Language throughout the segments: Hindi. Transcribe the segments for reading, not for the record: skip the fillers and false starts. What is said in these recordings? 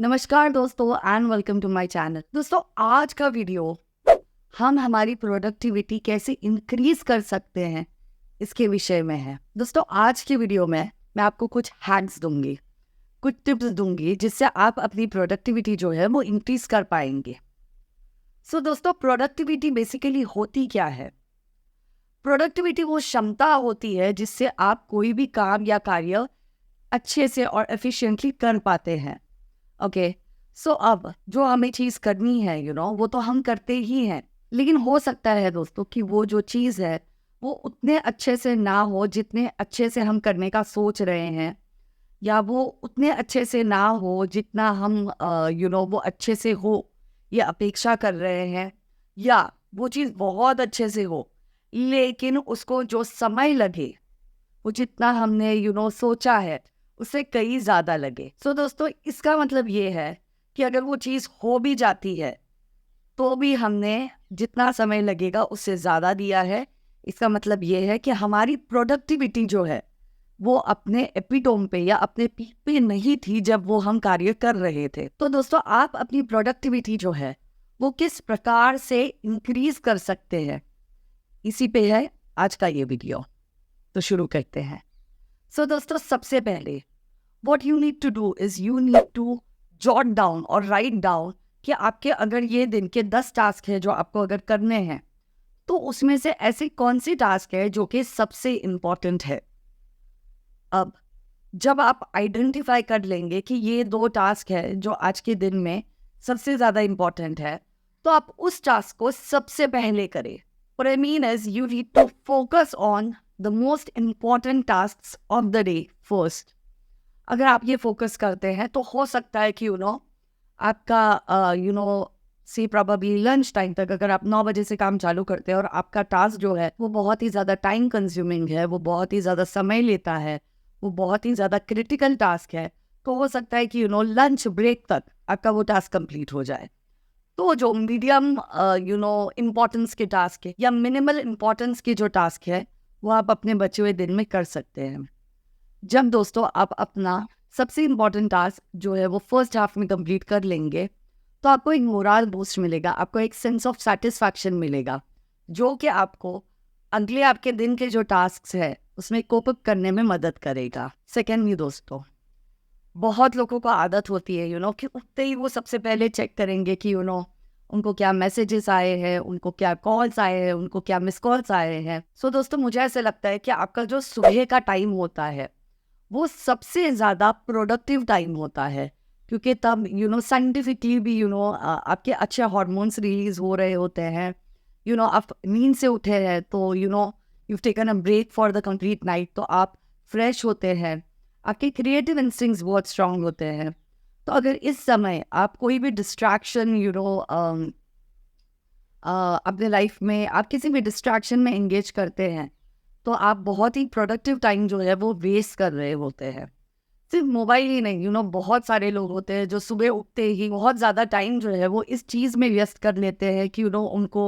नमस्कार दोस्तों and welcome to my channel. दोस्तों आज का वीडियो हम हमारी प्रोडक्टिविटी कैसे इंक्रीज कर सकते हैं इसके विषय में है। दोस्तों आज की वीडियो में मैं आपको कुछ हैक्स दूंगी, कुछ टिप्स दूंगी जिससे आप अपनी प्रोडक्टिविटी जो है वो इंक्रीज कर पाएंगे। दोस्तों प्रोडक्टिविटी बेसिकली होती क्या है? प्रोडक्टिविटी वो क्षमता होती है जिससे आप कोई भी काम या कार्य अच्छे से और एफिशिएंटली कर पाते हैं। ओके सो अब जो हमें चीज़ करनी है वो तो हम करते ही हैं, लेकिन हो सकता है दोस्तों कि वो जो चीज़ है वो उतने अच्छे से ना हो जितने अच्छे से हम करने का सोच रहे हैं, या वो उतने अच्छे से ना हो जितना हम वो अच्छे से हो ये अपेक्षा कर रहे हैं, या वो चीज़ बहुत अच्छे से हो लेकिन उसको जो समय लगे वो जितना हमने सोचा है उससे कई ज़्यादा लगे। दोस्तों इसका मतलब ये है कि अगर वो चीज़ हो भी जाती है तो भी हमने जितना समय लगेगा उससे ज़्यादा दिया है। इसका मतलब ये है कि हमारी प्रोडक्टिविटी जो है वो अपने एपिटोम पे या अपने पीक पे नहीं थी जब वो हम कार्य कर रहे थे। तो दोस्तों आप अपनी प्रोडक्टिविटी जो है वो किस प्रकार से इंक्रीज कर सकते हैं, इसी पे है आज का ये वीडियो। तो शुरू करते हैं। दोस्तों सबसे पहले what you need to do is you need to jot down और write down कि आपके अगर ये दिन के 10 टास्क है जो आपको अगर करने हैं तो उसमें से ऐसी कौन सी टास्क है जो कि सबसे इम्पॉर्टेंट है। अब जब आप आइडेंटिफाई कर लेंगे कि ये 2 टास्क है जो आज के दिन में सबसे ज़्यादा इम्पॉर्टेंट है तो आप उस टास्क को सबसे पहले करें। What I mean is you need to focus on the most important tasks of the day first। अगर आप ये फोकस करते हैं तो हो सकता है कि आपका सी प्रॉबेबली लंच टाइम तक अगर आप 9 बजे से काम चालू करते हैं और आपका टास्क जो है वो बहुत ही ज़्यादा टाइम कंज्यूमिंग है, वो बहुत ही ज़्यादा समय लेता है, वो बहुत ही ज़्यादा क्रिटिकल टास्क है, तो हो सकता है कि लंच ब्रेक तक आपका वो टास्क कंप्लीट हो जाए। तो जो मीडियम इम्पोर्टेंस के टास्क है या मिनिमल इम्पोर्टेंस के जो टास्क है वो आप अपने बचे हुए दिन में कर सकते हैं। जब दोस्तों आप अपना सबसे इम्पॉर्टेंट टास्क जो है वो फर्स्ट हाफ में कंप्लीट कर लेंगे तो आपको एक मोरल बूस्ट मिलेगा, आपको एक सेंस ऑफ सेटिस्फैक्शन मिलेगा जो कि आपको अगले आपके दिन के जो टास्क है उसमें कोप अप करने में मदद करेगा। सेकेंडली दोस्तों बहुत लोगों को आदत होती है कि उठते ही वो सबसे पहले चेक करेंगे कि उनको क्या मैसेजेस आए हैं, उनको क्या कॉल्स आए हैं, उनको क्या मिस कॉल्स आए हैं। दोस्तों मुझे ऐसा लगता है कि आपका जो सुबह का टाइम होता है वो सबसे ज़्यादा प्रोडक्टिव टाइम होता है, क्योंकि तब साइंटिफिकली भी आपके अच्छे हार्मोन्स रिलीज हो रहे होते हैं। आप नींद से उठे हैं तो you've taken a break for the complete night, तो आप फ्रेश होते हैं, आपके क्रिएटिव इंस्टिंक्ट्स बहुत स्ट्रांग होते हैं। तो अगर इस समय आप कोई भी डिस्ट्रैक्शन अपने लाइफ में आप किसी भी डिस्ट्रैक्शन में एंगेज करते हैं तो आप बहुत ही प्रोडक्टिव टाइम जो है वो वेस्ट कर रहे होते हैं। सिर्फ मोबाइल ही नहीं, बहुत सारे लोग होते हैं जो सुबह उठते ही बहुत ज़्यादा टाइम जो है वो इस चीज़ में व्यस्त कर लेते हैं कि उनको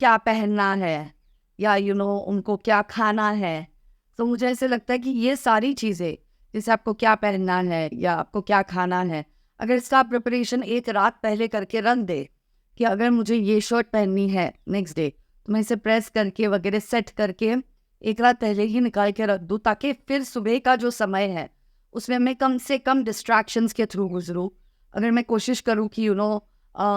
क्या पहनना है या उनको क्या खाना है। तो मुझे ऐसे लगता है कि ये सारी चीज़ें, जैसे आपको क्या पहनना है या आपको क्या खाना है, अगर इसका प्रिपरेशन एक रात पहले करके रख दे कि अगर मुझे ये शर्ट पहननी है नेक्स्ट डे तो मैं इसे प्रेस करके वगैरह सेट करके एक रात पहले ही निकाल के रख दूँ, ताकि फिर सुबह का जो समय है उसमें मैं कम से कम डिस्ट्रैक्शंस के थ्रू गुजरूँ। अगर मैं कोशिश करूँ कि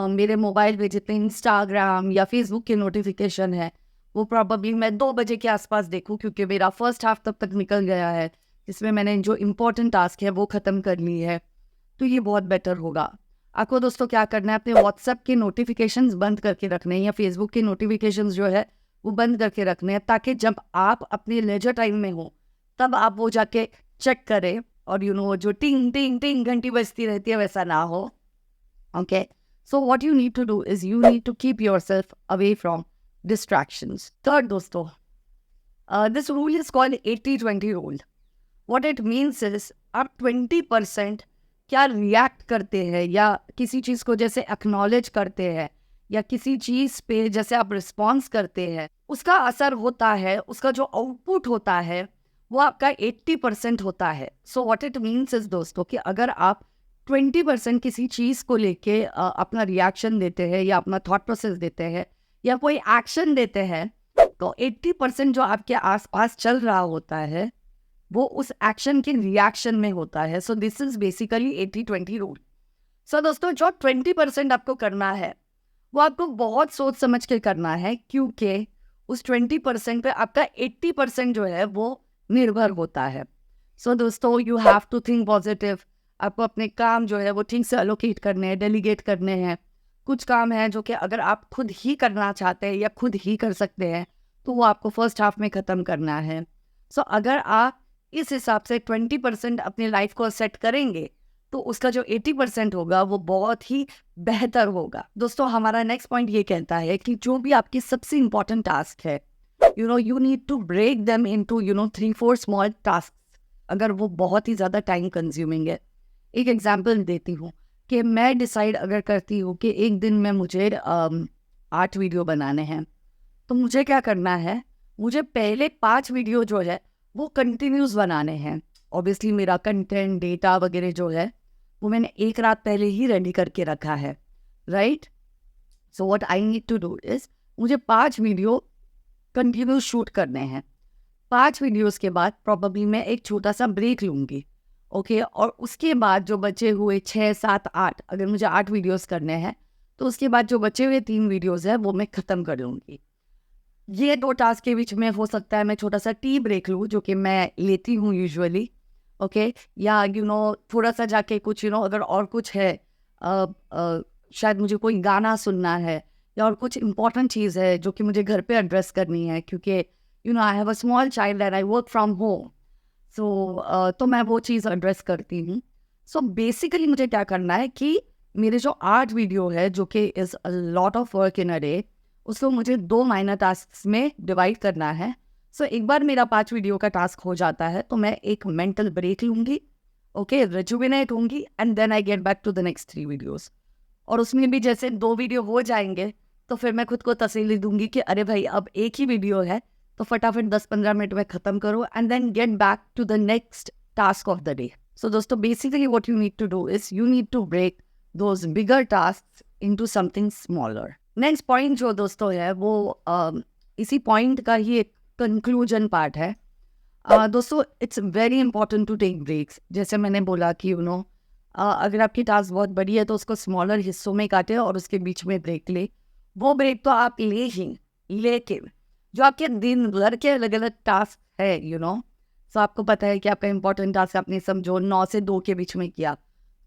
मेरे मोबाइल पे जितने इंस्टाग्राम या फेसबुक के नोटिफिकेशन है वो प्रॉबली मैं 2 बजे के आसपास देखूँ, क्योंकि मेरा फर्स्ट हाफ तब तक निकल गया है जिसमें मैंने जो इम्पोर्टेंट टास्क है वो ख़त्म कर ली है, तो ये बहुत बेटर होगा। आपको दोस्तों क्या करना है, अपने व्हाट्सएप के नोटिफिकेशंस बंद करके रखने हैं या फेसबुक के नोटिफिकेशंस जो है वो बंद करके रखने हैं, ताकि जब आप अपने लेजर टाइम में हो तब आप वो जाके चेक करें और जो टिंग टिंग टिंग घंटी बजती रहती है वैसा ना हो। Okay so what you need to do is you need to keep yourself away from distractions. Third दोस्तों, this rule is called 80-20 rule. What it means is आप 20% क्या रिएक्ट करते हैं या किसी चीज़ को जैसे एक्नॉलेज करते हैं या किसी चीज़ पे जैसे आप रिस्पॉन्स करते हैं, उसका असर होता है, उसका जो आउटपुट होता है वो आपका 80% होता है। So what it means is दोस्तों कि अगर आप 20% किसी चीज़ को लेके अपना रिएक्शन देते हैं या अपना थॉट प्रोसेस देते हैं या कोई एक्शन देते हैं, तो 80% जो आपके आसपास चल रहा होता है वो उस एक्शन के रिएक्शन में होता है. So this is basically 80-20 rule. So दोस्तों, जो 20% आपको करना है वो आपको बहुत सोच समझ के करना है, क्योंकि उस 20% पे आपका 80% जो है वो निर्भर होता है. सो दोस्तों, you have to think positive. आपको अपने काम जो है वो ठीक से अलोकेट करने हैं, डेलीगेट करने हैं. कुछ काम है जो कि अगर आप खुद ही करना चाहते हैं या खुद ही कर सकते हैं तो वो आपको फर्स्ट हाफ में ख़त्म करना है. सो अगर आप इस हिसाब से 20% अपनी लाइफ को सेट करेंगे तो उसका जो 80% होगा वो बहुत ही बेहतर होगा. दोस्तों, हमारा नेक्स्ट पॉइंट ये कहता है कि जो भी आपकी सबसे इम्पोर्टेंट टास्क है, you need to break them into 3-4 small task. अगर वो बहुत ही ज़्यादा टाइम कंज्यूमिंग है, एक एग्जांपल देती हूँ कि मैं डिसाइड अगर करती हूँ कि एक दिन में मुझे 8 वीडियो बनाने हैं, तो मुझे क्या करना है, मुझे पहले 5 वीडियो जो है वो कंटिन्यूस बनाने हैं. ऑब्वियसली मेरा कंटेंट, डेटा वगैरह जो है वो मैंने एक रात पहले ही रेडी करके रखा है, right. So what I need to do is, मुझे 5 वीडियो कंटिन्यूस शूट करने हैं. 5 वीडियोस के बाद प्रॉब्लली मैं एक छोटा सा ब्रेक लूँगी, ओके. और उसके बाद जो बचे हुए 6, 7, 8, अगर मुझे 8 वीडियोस करने हैं तो उसके बाद जो बचे हुए 3 वीडियोस है वो मैं ख़त्म कर लूँगी. ये 2 टास्क के बीच में हो सकता है मैं छोटा सा टी ब्रेक लूँ, जो कि मैं लेती हूँ यूजुअली, ओके. या थोड़ा सा जाके कुछ अगर और कुछ है, शायद मुझे कोई गाना सुनना है या और कुछ इम्पोर्टेंट चीज़ है जो कि मुझे घर पे एड्रेस करनी है, क्योंकि I have a small child and I work from home. So तो मैं वो चीज़ एड्रेस करती हूँ. सो बेसिकली मुझे क्या करना है कि मेरे जो 8 वीडियो है, जो कि is a lot of work in a day, उसको मुझे 2 माइनर टास्क में डिवाइड करना है. सो एक बार मेरा 5 वीडियो का टास्क हो जाता है तो मैं एक मेंटल ब्रेक लूँगी, ओके, रिजुविनेट होंगी, and then I get back to the next 3 videos. और उसमें भी जैसे 2 वीडियो हो जाएंगे तो फिर मैं खुद को तसल्ली दूंगी कि अरे भाई, अब एक ही वीडियो है तो फटाफट 10-15 मिनट में ख़त्म करो, and then get back to the next task of the day. So दोस्तों, basically what you need to do is you need to break those bigger tasks into something smaller. Next point जो दोस्तों है वो इसी पॉइंट का ही एक कंक्लूजन पार्ट है. दोस्तों, it's very important to take breaks. जैसे मैंने बोला कि अगर आपकी टास्क बहुत बड़ी है तो उसको स्मॉलर हिस्सों में काटें और उसके बीच में ब्रेक ले. वो ब्रेक तो आप ले ही, लेकिन जो आपके दिन भर के अलग अलग टास्क है, सो आपको पता है कि आपका इंपॉर्टेंट टास्क आपने समझो 9 से 2 के बीच में किया,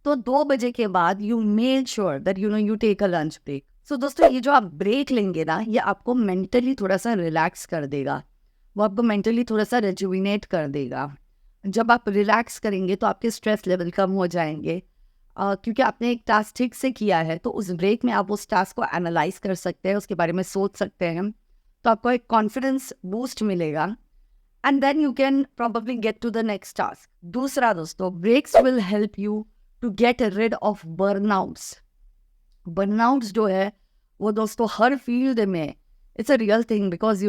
तो 2 बजे के बाद you make sure that you take a lunch break. So दोस्तों, ये जो आप ब्रेक लेंगे ना, ये आपको मेंटली थोड़ा सा रिलैक्स कर देगा, वो आपको मेंटली थोड़ा सा रेजुविनेट कर देगा. जब आप रिलैक्स करेंगे तो आपके स्ट्रेस लेवल कम हो जाएंगे, क्योंकि आपने एक टास्क ठीक से किया है. तो उस ब्रेक में आप उस टास्क को एनालाइज कर सकते हैं, उसके बारे में सोच सकते हैं, तो आपको एक कॉन्फिडेंस बूस्ट मिलेगा, and then you can probably get to the next task. दूसरा दोस्तों, breaks will help you to get rid of burnouts. Burnouts जो है वो दोस्तों हर फील्ड में it's a real thing, because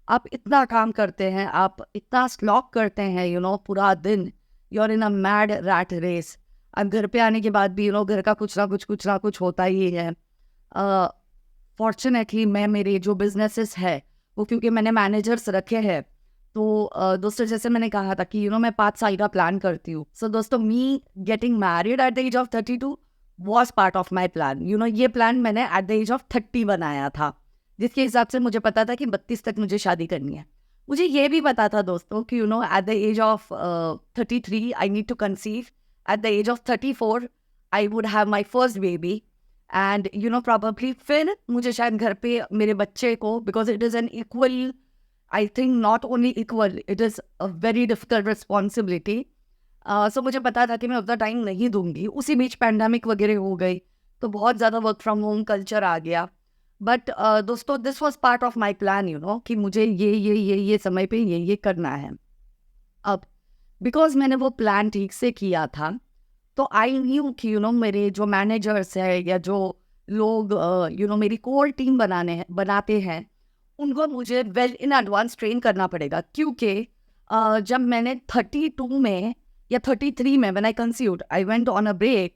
आप इतना काम करते हैं, आप इतना स्लॉक करते हैं, पूरा दिन you are in a mad rat race. अब घर पे आने के बाद भी घर का कुछ ना कुछ होता ही है. फॉर्चुनेटली मेरे जो बिजनेसेस है वो, क्योंकि मैंने मैनेजर्स रखे हैं, तो दोस्तों जैसे मैंने कहा था कि मैं 5 साल का प्लान करती हूँ. सो दोस्तों, me getting married at the age of 32 was part of my plan. ये प्लान मैंने एट द एज ऑफ 30 बनाया था, जिसके हिसाब से मुझे पता था कि 32 तक मुझे शादी करनी है. मुझे ये भी पता था दोस्तों कि at the age of 33 I need to conceive. At the age of 34 I would have my first baby, and probably फिर मुझे शायद घर पे मेरे बच्चे को, because it is an equal, I think not only equal, it is a very difficult responsibility. So मुझे पता था कि मैं उतना टाइम नहीं दूंगी. उसी बीच पैंडमिक वगैरह हो गई तो बहुत ज़्यादा वर्क फ्रॉम होम कल्चर आ गया. बट दोस्तों, this was part of my plan, कि मुझे ये समय पे ये करना है. अब बिकॉज मैंने वो प्लान ठीक से किया था, तो आई न्यू कि मेरे जो मैनेजर्स है या जो लोग मेरी कोर टीम बनाते हैं, उनको मुझे वेल इन एडवांस ट्रेन करना पड़ेगा. क्योंकि जब मैंने 32 में या 33 में when I conceived, I went on a break,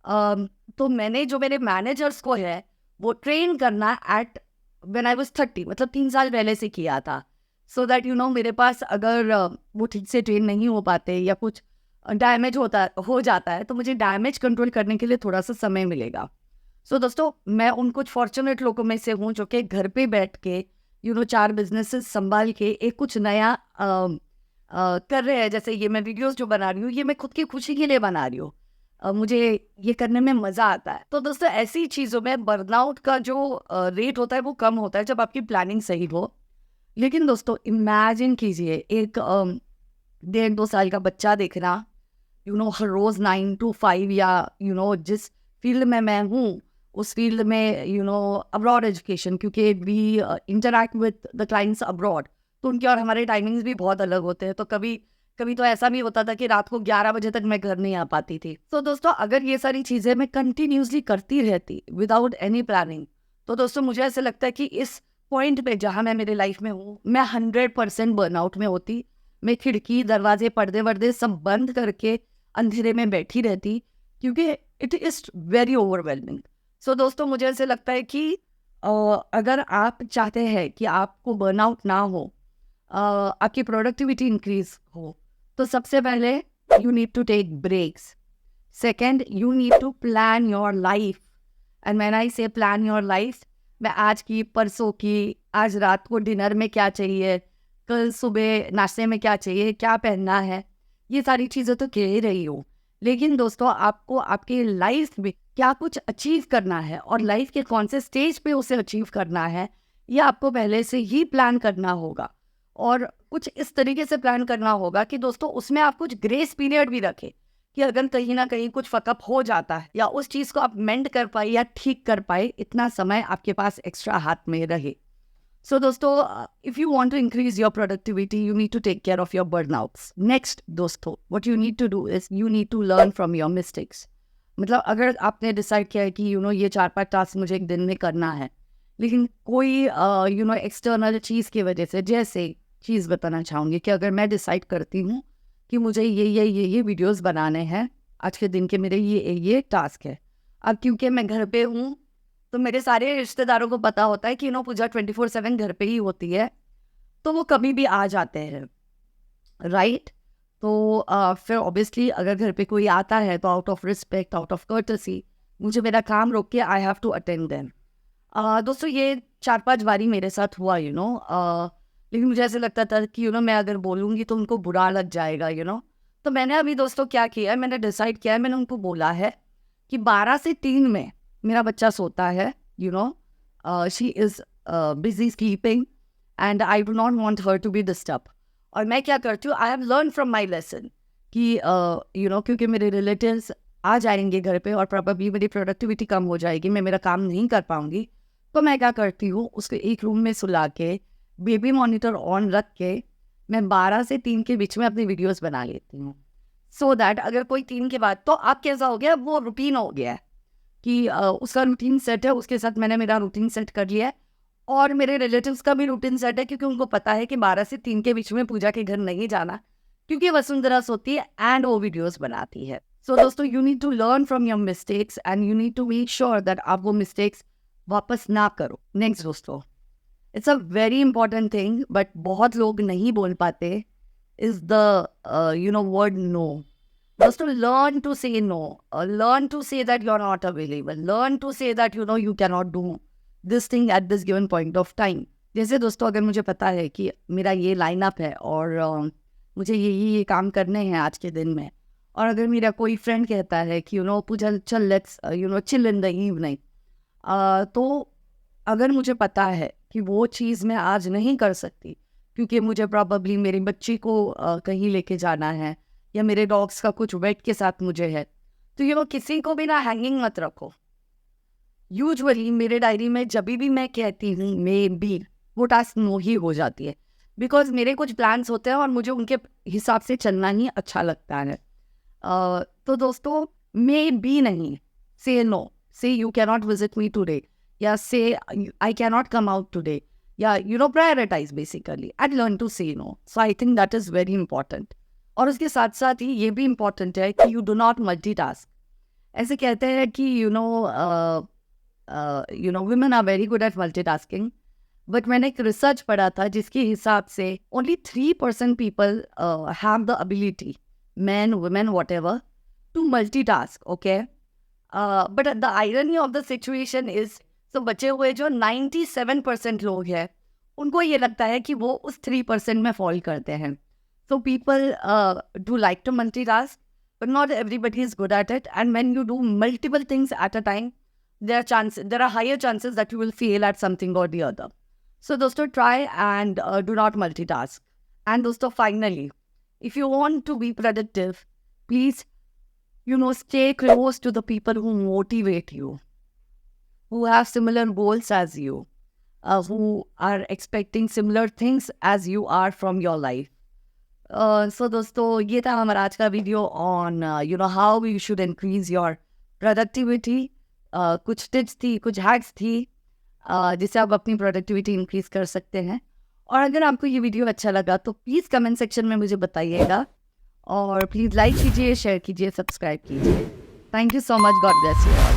तो मैंने जो मेरे मैनेजर्स को है वो ट्रेन करना एट व्हेन आई वाज 30, मतलब 3 साल पहले से किया था, सो दैट मेरे पास अगर वो ठीक से ट्रेन नहीं हो पाते या कुछ डैमेज हो जाता है तो मुझे डैमेज कंट्रोल करने के लिए थोड़ा सा समय मिलेगा। सो दोस्तों, मैं उन कुछ फॉर्चुनेट लोगों में से हूँ जो कि घर पे बैठ के 4 बिजनेसेस संभाल के एक कुछ नया कर रहे हैं। जैसे ये मैं वीडियोस जो बना रही हूँ, ये मैं खुद की खुशी के लिए बना रही हूँ। मुझे ये करने में मज़ा आता है। तो दोस्तों, ऐसी चीज़ों में बर्नआउट का जो रेट होता है वो कम होता है जब आपकी प्लानिंग सही हो। लेकिन दोस्तों, इमेजिन कीजिए एक 1.5-2 साल का बच्चा देखना हर रोज़ 9 to 5, या जिस फील्ड में मैं हूँ उस फील्ड में अब्रॉड एजुकेशन, क्योंकि we interact with the clients abroad, तो उनके और हमारे टाइमिंग्स भी बहुत अलग होते हैं। तो कभी कभी तो ऐसा भी होता था कि रात को 11 बजे तक मैं घर नहीं आ पाती थी। तो दोस्तों, अगर ये सारी चीज़ें मैं कंटिन्यूसली करती रहती विदाउट एनी प्लानिंग, तो दोस्तों मुझे ऐसा लगता है कि इस पॉइंट पे जहाँ मैं मेरे लाइफ में हूँ, मैं 100% बर्नआउट में होती। मैं खिड़की, दरवाजे, पर्दे वर्दे सब बंद करके अंधेरे में बैठी रहती, क्योंकि इट इज़ वेरी ओवरवेलमिंग। सो दोस्तों, मुझे ऐसे लगता है कि अगर आप चाहते हैं कि आपको बर्नआउट ना हो, आपकी प्रोडक्टिविटी इंक्रीज हो, तो सबसे पहले you need to take breaks. Second, you need to plan your life. And when I say plan your life, मैं आज की, परसों की, आज रात को डिनर में क्या चाहिए, कल सुबह नाश्ते में क्या चाहिए, क्या पहनना है, ये सारी चीज़ें तो कह ही रही हूँ। लेकिन दोस्तों, आपको आपकी लाइफ में क्या कुछ अचीव करना है और लाइफ के कौन से स्टेज पे उसे अचीव करना है, ये आपको पहले से ही प्लान करना होगा। और कुछ इस तरीके से प्लान करना होगा कि दोस्तों उसमें आप कुछ ग्रेस पीरियड भी रखें, कि अगर कहीं ना कहीं कुछ फकअप हो जाता है या उस चीज़ को आप मेंड कर पाए या ठीक कर पाए, इतना समय आपके पास एक्स्ट्रा हाथ में रहे। सो दोस्तों, if you want to increase your productivity, you need to take care of your burnouts. Next दोस्तों, what you need to do is you need to learn from your mistakes. मतलब अगर आपने डिसाइड किया है कि ये 4-5 टास्क मुझे एक दिन में करना है, लेकिन कोई एक्सटर्नल चीज़ की वजह से, जैसे चीज़ बताना चाहूँगी कि अगर मैं डिसाइड करती हूँ कि मुझे ये वीडियोस बनाने हैं, आज के दिन के मेरे ये टास्क है। अब क्योंकि मैं घर पे हूँ, तो मेरे सारे रिश्तेदारों को पता होता है कि पूजा 24/7 घर पे ही होती है, तो वो कभी भी आ जाते हैं, राइट। तो फिर ऑब्वियसली अगर घर पे कोई आता है तो out of respect, out of courtesy, मुझे मेरा काम रोक के I have to attend them. दोस्तों, ये 4-5 बारी मेरे साथ हुआ, लेकिन मुझे ऐसे लगता था कि मैं अगर बोलूँगी तो उनको बुरा लग जाएगा, तो मैंने अभी दोस्तों क्या किया है, मैंने डिसाइड किया है, मैंने उनको बोला है कि 12 से 3 में मेरा बच्चा सोता है, she is busy sleeping and I do not want her to be disturb. और मैं क्या करती हूँ, I have learn from my lesson कि क्योंकि मेरे रिलेटिव्स आ जाएंगे घर पे और प्रॉब्लली मेरी प्रोडक्टिविटी कम हो जाएगी, मैं मेरा काम नहीं कर पाऊंगी, तो मैं क्या करती हूँ, उसको एक रूम में सुला के बेबी मॉनिटर ऑन रख के मैं 12 से 3 के बीच में अपनी वीडियोस बना लेती हूँ, सो दैट अगर कोई 3 के बाद, तो आप कैसा हो गया, वो रूटीन हो गया है कि उसका रूटीन सेट है, उसके साथ मैंने मेरा रूटीन सेट कर लिया है, और मेरे रिलेटिव्स का भी रूटीन सेट है, क्योंकि उनको पता है कि 12 से 3 के बीच में पूजा के घर नहीं जाना, क्योंकि वसुंधरा सोती है एंड वो वीडियोस बनाती है। सो दोस्तों, you need to learn from your mistakes and you need to make sure that आप वो मिस्टेक्स वापस ना करो। नेक्स्ट दोस्तों, it's a very important thing, but बहुत लोग नहीं बोल पाते, इज द वर्ड नो। दोस्तों, learn to say no, learn to say that you're not available, learn to say that you cannot do this thing at this given point of time। जैसे दोस्तों, अगर मुझे पता है कि मेरा ये लाइनअप है और मुझे ये काम करने हैं आज के दिन में, और अगर मेरा कोई फ्रेंड कहता है कि पूजा चल let's chill in the evening, तो अगर मुझे पता है कि वो चीज़ मैं आज नहीं कर सकती, क्योंकि मुझे प्रॉबली मेरी बच्ची को कहीं लेके जाना है, या मेरे डॉग्स का कुछ वेट के साथ मुझे है, तो किसी को भी ना हैंगिंग मत रखो। यूजुअली मेरे डायरी में जब भी मैं कहती हूँ मे बी, वो टास्क नो ही हो जाती है, बिकॉज मेरे कुछ प्लान्स होते हैं और मुझे उनके हिसाब से चलना ही अच्छा लगता है। तो दोस्तों, मे बी नहीं, say no, say you cannot visit me today, या say I cannot come out today, या prioritise basically and learn to say no. So I think that is very important. और उसके साथ साथ ही ये भी इम्पॉर्टेंट है कि यू डू नॉट मल्टीटास्क। ऐसे कहते हैं कि women are very good at multitasking, but मैंने एक रिसर्च पढ़ा था जिसके हिसाब से only 3% people have the ability, men, women, whatever, to multitask, okay? But the irony of the situation is, so बचे हुए जो 97% लोग हैं, उनको ये लगता है कि वो उस 3% में फॉल करते हैं. So people do like to multitask, but not everybody is good at it. And when you do multiple things at a time, there are higher chances that you will fail at something or the other. So दोस्तों, try and do not multitask. And दोस्तों, finally, if you want to be productive, please, stay close to the people who motivate you, who have similar goals as you, who are expecting similar things as you are from your life. So दोस्तों, ये था हमारा आज का video on how you should increase your productivity. कुछ टिप्स थी, कुछ हैक्स थी जिससे आप अपनी प्रोडक्टिविटी इंक्रीज कर सकते हैं. और अगर आपको ये वीडियो अच्छा लगा तो प्लीज़ कमेंट सेक्शन में मुझे बताइएगा, और प्लीज़ लाइक कीजिए, शेयर कीजिए, सब्सक्राइब कीजिए. Thank you so much. God bless you all.